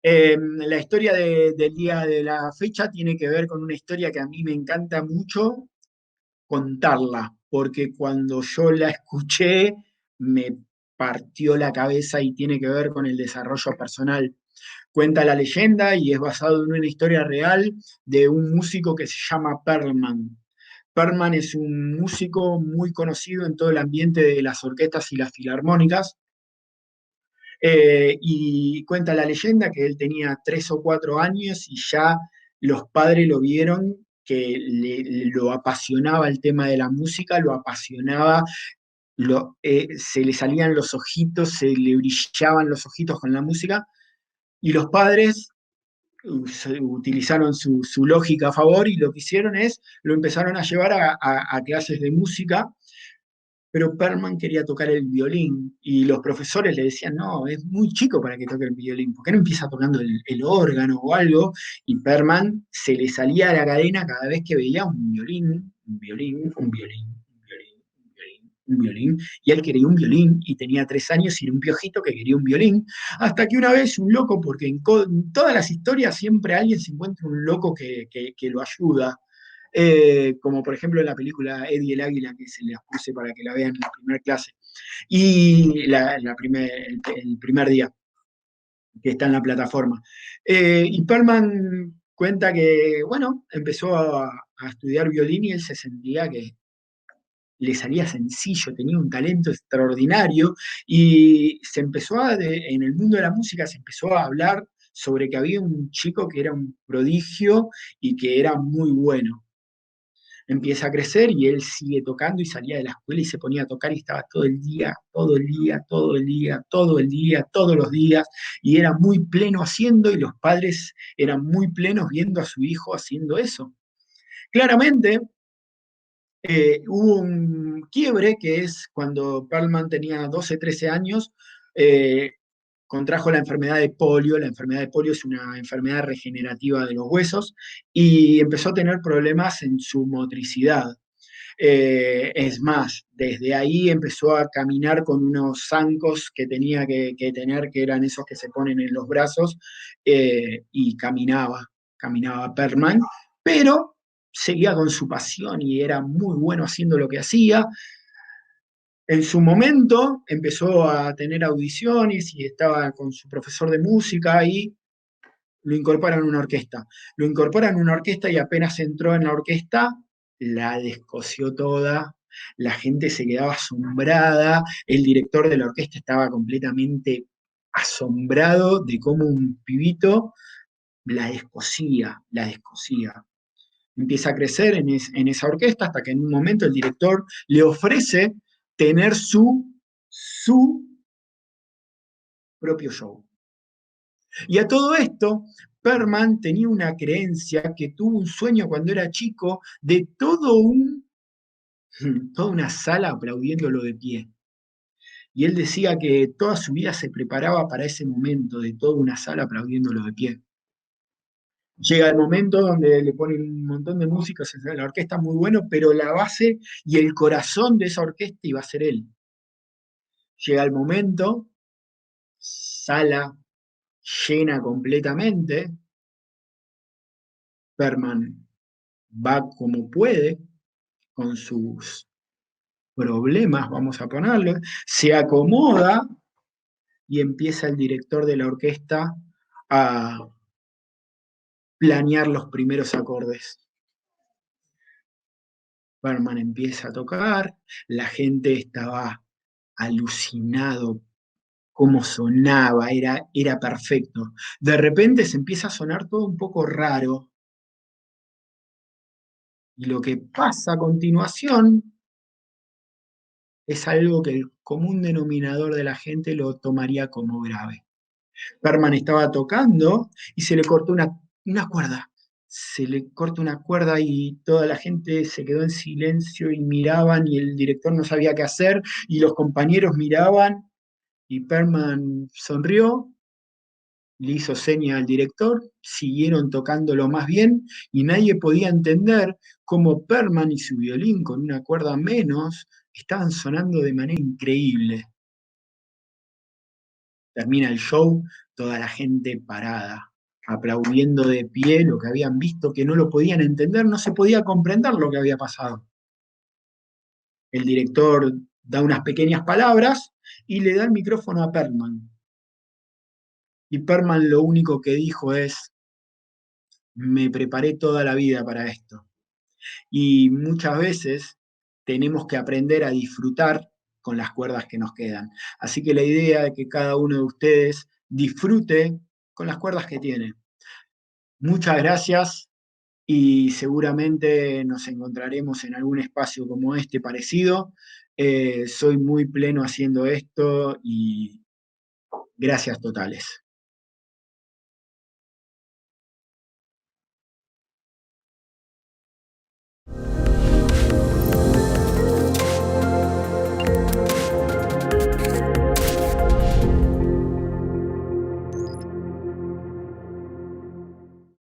La historia del día de la fecha tiene que ver con una historia que a mí me encanta mucho contarla, porque cuando yo la escuché me partió la cabeza y tiene que ver con el desarrollo personal. Cuenta la leyenda y es basado en una historia real de un músico que se llama Perlman. Perlman es un músico muy conocido en todo el ambiente de las orquestas y las filarmónicas. Y cuenta la leyenda que él tenía 3 o 4 años y ya los padres lo vieron que lo apasionaba el tema de la música, lo apasionaba, se le salían los ojitos, se le brillaban los ojitos con la música, y los padres utilizaron su lógica a favor y lo que hicieron es, lo empezaron a llevar a clases de música, pero Perman quería tocar el violín y los profesores le decían, no, es muy chico para que toque el violín, ¿por qué no empieza tocando el órgano o algo? Y Perman se le salía a la cadena cada vez que veía un violín, un violín, un violín, un violín, un violín, un violín, y él quería un violín y tenía 3 años y era un piojito que quería un violín, hasta que una vez un loco, porque en todas las historias siempre alguien se encuentra un loco que lo ayuda, como por ejemplo en la película Eddie el Águila, que se las puse para que la vean en la primera clase, y el primer día que está en la plataforma. Y Perlman cuenta que, bueno, empezó a estudiar violín y él se sentía que le salía sencillo, tenía un talento extraordinario y en el mundo de la música se empezó a hablar sobre que había un chico que era un prodigio y que era muy bueno. Empieza a crecer y él sigue tocando y salía de la escuela y se ponía a tocar y estaba todo el día, todo el día, todo el día, todo el día, todos los días, y era muy pleno haciendo y los padres eran muy plenos viendo a su hijo haciendo eso. Claramente hubo un quiebre que es cuando Perlman tenía 12 13 años, eh, contrajo la enfermedad de polio. La enfermedad de polio es una enfermedad regenerativa de los huesos y empezó a tener problemas en su motricidad. Es más, desde ahí empezó a caminar con unos zancos que tenía que tener, que eran esos que se ponen en los brazos, y caminaba Perman, pero seguía con su pasión y era muy bueno haciendo lo que hacía. En su momento empezó a tener audiciones y estaba con su profesor de música y lo incorporan a una orquesta. Lo incorporan a una orquesta y apenas entró en la orquesta, la descosió toda, la gente se quedaba asombrada, el director de la orquesta estaba completamente asombrado de cómo un pibito la descosía, la descosía. Empieza a crecer en esa orquesta hasta que en un momento el director le ofrece tener su propio show. Y a todo esto, Perman tenía una creencia que tuvo un sueño cuando era chico de toda una sala aplaudiéndolo de pie. Y él decía que toda su vida se preparaba para ese momento de toda una sala aplaudiéndolo de pie. Llega el momento donde le ponen un montón de músicos, la orquesta muy bueno, pero la base y el corazón de esa orquesta iba a ser él. Llega el momento, sala llena completamente, Perman va como puede, con sus problemas, vamos a ponerlo, se acomoda y empieza el director de la orquesta a planear los primeros acordes. Berman empieza a tocar, la gente estaba alucinado cómo sonaba, era perfecto. De repente se empieza a sonar todo un poco raro y lo que pasa a continuación es algo que el común denominador de la gente lo tomaría como grave. Berman estaba tocando y se le cortó una cuerda. Se le corta una cuerda y toda la gente se quedó en silencio y miraban y el director no sabía qué hacer y los compañeros miraban y Perman sonrió, le hizo seña al director, siguieron tocándolo más bien y nadie podía entender cómo Perman y su violín con una cuerda menos estaban sonando de manera increíble. Termina el show, toda la gente parada, aplaudiendo de pie lo que habían visto, que no lo podían entender, no se podía comprender lo que había pasado. El director da unas pequeñas palabras y le da el micrófono a Perlman. Y Perlman lo único que dijo es, me preparé toda la vida para esto. Y muchas veces tenemos que aprender a disfrutar con las cuerdas que nos quedan. Así que la idea de que cada uno de ustedes disfrute con las cuerdas que tiene. Muchas gracias y seguramente nos encontraremos en algún espacio como este parecido. Soy muy pleno haciendo esto y gracias totales.